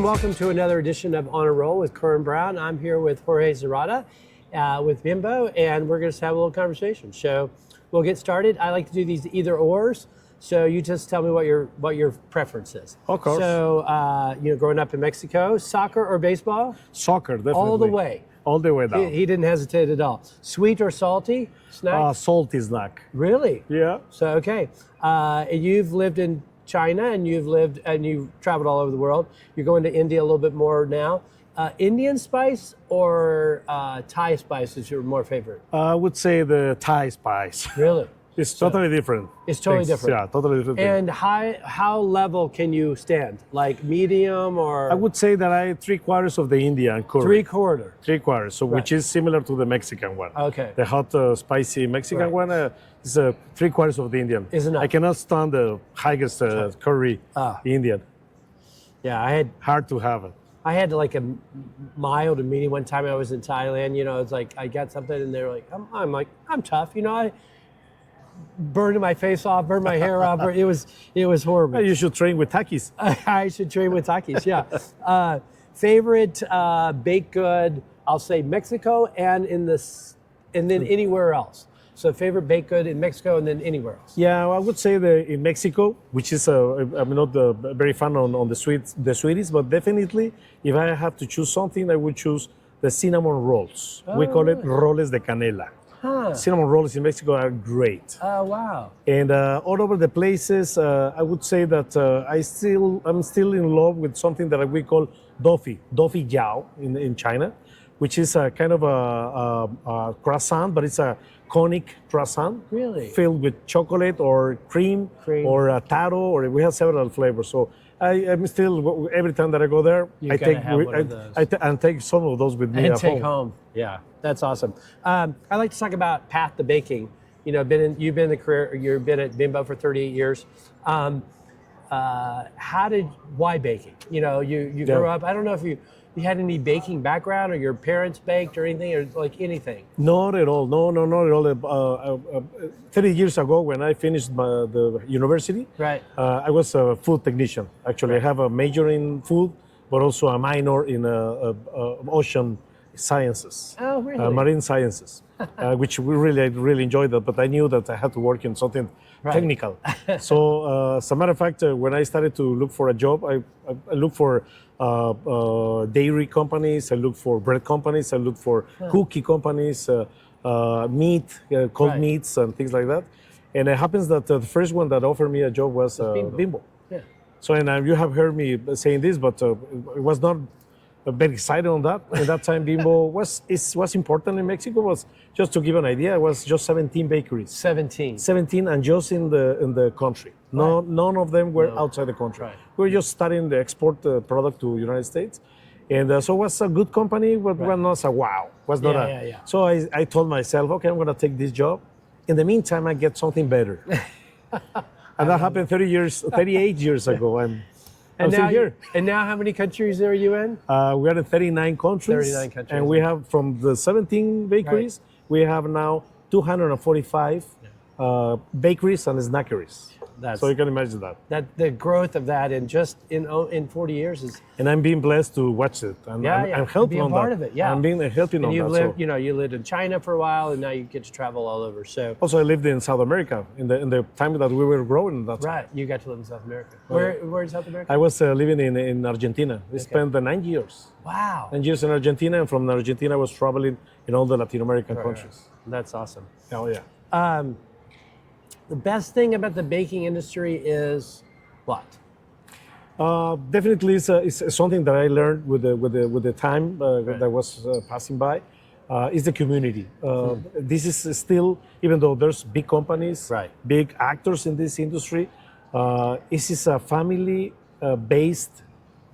welcome to another edition of On a Roll with Kerwin Brown. I'm here with Jorge Zarate with Bimbo, and we're going to have a little conversation. So we'll get started. I like to do these either ors. So you just tell me what your preference is. Of course. So growing up in Mexico, soccer or baseball? Soccer, definitely. All the way. All the way down. He didn't hesitate at all. Sweet or salty snack? Salty snack. Really? Yeah. So okay, you've lived in China and you've traveled all over the world. You're going to India a little bit more now. Indian spice or Thai spice is your more favorite? I would say the Thai spice. Really? It's totally different. It's totally different. Yeah, totally different. And how level can you stand? Like medium or? I would say that I 3/4 of the Indian curry. 3/4. 3/4, so Right. which is similar to the Mexican one. Okay. The hot, spicy Mexican Right. one is 3/4 of the Indian. Is enough. I cannot stand the highest curry Indian. Yeah, Hard to have it. I had like a mild and medium one time. I was in Thailand. It's like I got something, and they're like, I'm tough. I burned my face off, burned my hair off. It was horrible. You should train with Takis. I should train with Takis. Yeah. Favorite baked good? I'll say Mexico and then anywhere else. So favorite baked good in Mexico and then anywhere else. Yeah, I would say in Mexico, which is I'm not very fan on the sweeties, but definitely if I have to choose something, I would choose the cinnamon rolls. We call it roles de canela. Huh. Cinnamon rolls in Mexico are great. Oh wow. And all over the places, I would say that I'm still in love with something that we call dofi jiao in China, which is a kind of a croissant, but it's a conic croissant. Really? Filled with chocolate or cream. Or taro, or we have several flavors. So I'm still, every time that I go there, I take some of those with me and at take home. Yeah, that's awesome. I like to talk about path to baking. You've been at Bimbo for 38 years. Why baking? You grew up. I don't know if you had any baking background, or your parents baked, or anything, or like anything. Not at all. No, not at all. 30 years ago, when I finished the university, right. I was a food technician. Actually, Right. I have a major in food, but also a minor in ocean sciences. Oh, really? Marine sciences, which I really enjoyed that. But I knew that I had to work in something technical. So, as a matter of fact, when I started to look for a job, I looked for dairy companies, I looked for bread companies, I looked for cookie companies, meat, cold meats, and things like that. And it happens that the first one that offered me a job was Bimbo. Yeah. So, and you have heard me saying this, but it was not very excited on that. At that time, Bimbo was important in Mexico. Was just to give an idea, it was just 17 bakeries. 17, and just in the country. No, none of them were outside the country. Right. We were just starting to export the product to United States, and so it was a good company, but was not a wow. Was not a. So I told myself, okay, I'm going to take this job. In the meantime, I get something better, and that happened 38 years ago. I'm still here. And now how many countries are you in? We are in 39 countries. 39 countries. And we have, from the 17 bakeries, we have now 245 bakeries and snackeries. So you can imagine that. The growth of that in 40 years is. And I'm being blessed to watch it. And I'm helping on that. Part of it, yeah. I'm being helping on that. You lived in China for a while, and now you get to travel all over. So. Also, I lived in South America in the time that we were growing. Right, you got to live in South America. Where in South America? I was living in Argentina. We spent 9 years. Wow. 9 years in Argentina, and from Argentina I was traveling in all the Latin American countries. That's awesome. Oh yeah. The best thing about the baking industry is what? Definitely, it's something that I learned with the time that was passing by. Is the community. This is still, even though there's big companies, big actors in this industry, this is a family-based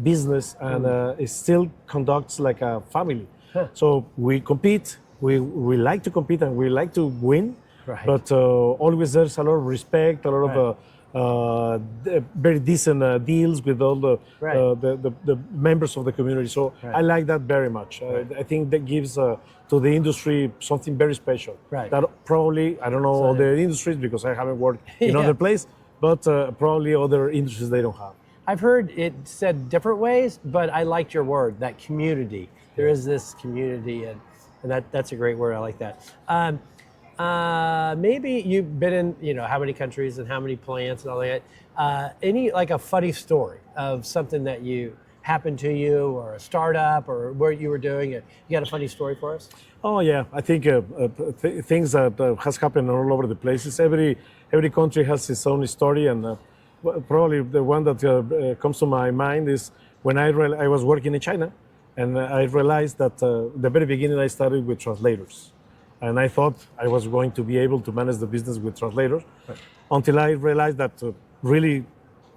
business, and it still conducts like a family. So we compete. We like to compete and we like to win. Right. But always there's a lot of respect, a lot of very decent deals with all the members of the community. So I like that very much. I think that gives to the industry something very special. That probably, I don't know all the industries because I haven't worked in other places, but probably other industries they don't have. I've heard it said different ways, but I liked your word, that community. There is this community, and that's a great word. I like that. Maybe you've been in, how many countries and how many plants and all that. Any like a funny story of something that you happened to you, or a startup, or what you were doing? You got a funny story for us? Oh yeah, I think things that has happened all over the places. Every country has its own story, and probably the one that comes to my mind is when I was working in China, and I realized that the very beginning I started with translators, and I thought I was going to be able to manage the business with translators, until I realized that really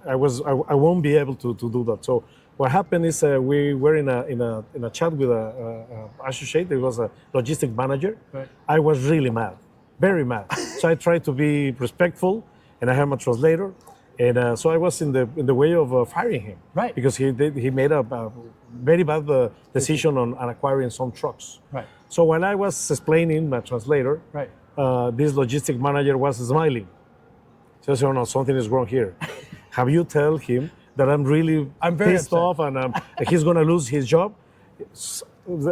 I won't be able to do that. So what happened is we were in a chat with a associate. It was a logistic manager. Right. I was really mad, very mad. So I tried to be respectful, and I had my translator, and so I was in the way of firing him. Right. Because he made a very bad decision on acquiring some trucks. Right. So while I was explaining my translator, Right. this logistic manager was smiling. So I said, "Oh no, something is wrong here. Have you tell him that I'm really very pissed upset. off and he's going to lose his job?"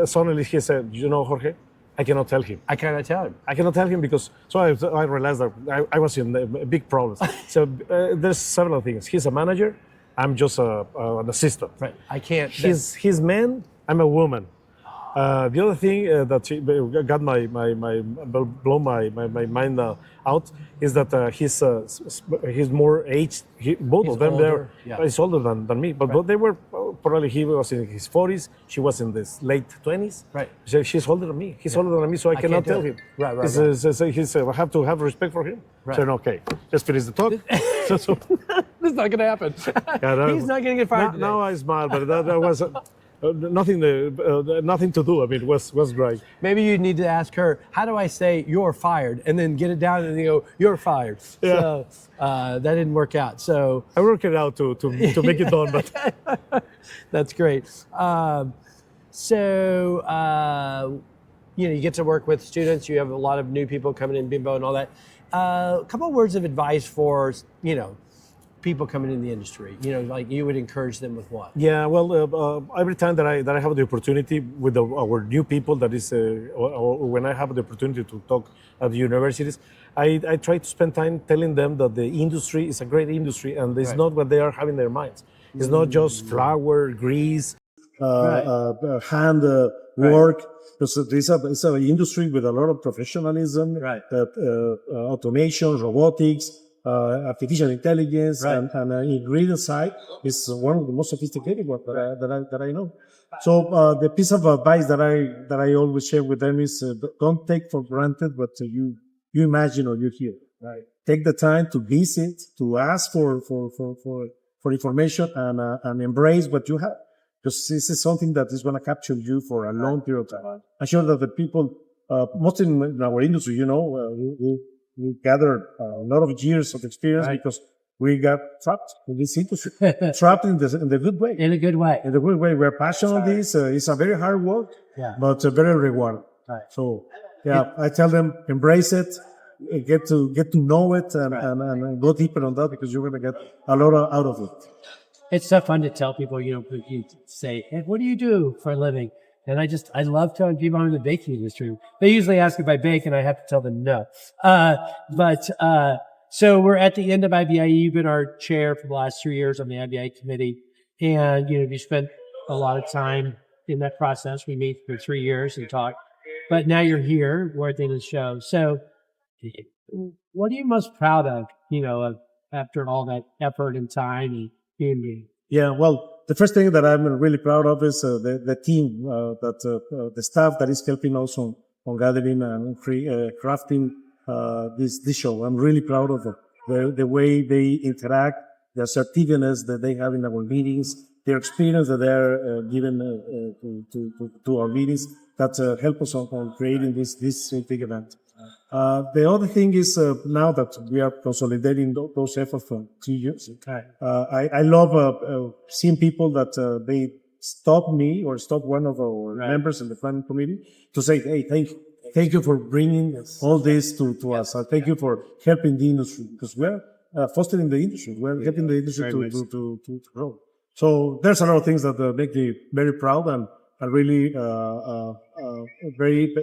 Suddenly he said, Jorge, I cannot tell him. I cannot tell him. I cannot tell him because, so I realized that I was in big problems. So there's several things. He's a manager. I'm just an assistant. Right. I can't. He's man. I'm a woman. The other thing that got blown my mind out is that he's more aged. Both He's of them older, he's older than me, but they were probably, he was in his 40s, she was in his late 20s. Right. So she's older than me. He's older than me, so I cannot can't do tell it. him. Right. He said, I have to have respect for him. Right. So okay, let's finish the talk. so, This is not going to happen. He's not going to get fired. now I smile, but that was. Nothing to do. I mean, it was great. Maybe you need to ask her, how do I say you're fired? And then get it down and you go, you're fired. Yeah. So that didn't work out. So I worked it out to make it done, but that's great. You get to work with students. You have a lot of new people coming in, Bimbo and all that. A couple of words of advice for, people coming in the industry, like you would encourage them with what? Yeah, well, every time that I have the opportunity with our new people, that is, or when I have the opportunity to talk at the universities, I try to spend time telling them that the industry is a great industry, and it's not what they are having in their minds. It's not just flour, grease, hand work. Because it's an industry with a lot of professionalism, automation, robotics, artificial intelligence, and ingredient side is one of the most sophisticated ones that I know. So the piece of advice that I always share with them is don't take for granted what you imagine or you hear. Right. Take the time to visit, to ask for information, and embrace what you have. Because this is something that is going to capture you for a long period of time. I'm sure that the people, most in our industry, we gathered a lot of years of experience because we got trapped in this industry, trapped in the good way. In a good way. In the good way. We're passionate on this. It's a very hard work, but very rewarding. Right. So, I tell them, embrace it, get to know it, and go deeper on that, because you're going to get a lot out of it. It's so fun to tell people, you say, hey, what do you do for a living? And I love telling people I'm in the baking industry. They usually ask if I bake, and I have to tell them no. So we're at the end of IBIE. You've been our chair for the last 3 years on the IBIE committee. And, you spent a lot of time in that process. We meet for 3 years and talk. But now you're here, we're at the end of the show. So what are you most proud of, after all that effort and time and being me? Yeah, well, the first thing that I'm really proud of is the team, the staff that is helping us on gathering and crafting this show. I'm really proud of the way they interact, the assertiveness that they have in our meetings, their experience that they're giving to our meetings that help us on creating this big event. The other thing is now that we are consolidating those efforts for 2 years, I love seeing people that they stop me or stop one of our members in the planning committee to say, hey, thank you for bringing all this to us. Thank you for helping the industry, because fostering the industry. We're helping the industry Very nice. to grow. So there's a lot of things that make me very proud and really very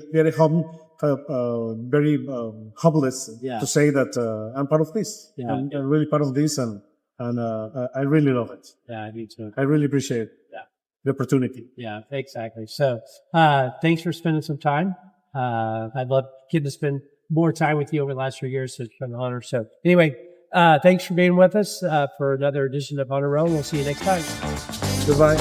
humbled Yeah. to say that I'm part of this. Yeah. I'm really part of this, and I really love it. Yeah, I do too. I really appreciate the opportunity. Yeah, exactly. So, thanks for spending some time. I'd love getting to spend more time with you over the last 3 years. So it's been an honor. So anyway, thanks for being with us for another edition of On a Roll. We'll see you next time. Goodbye.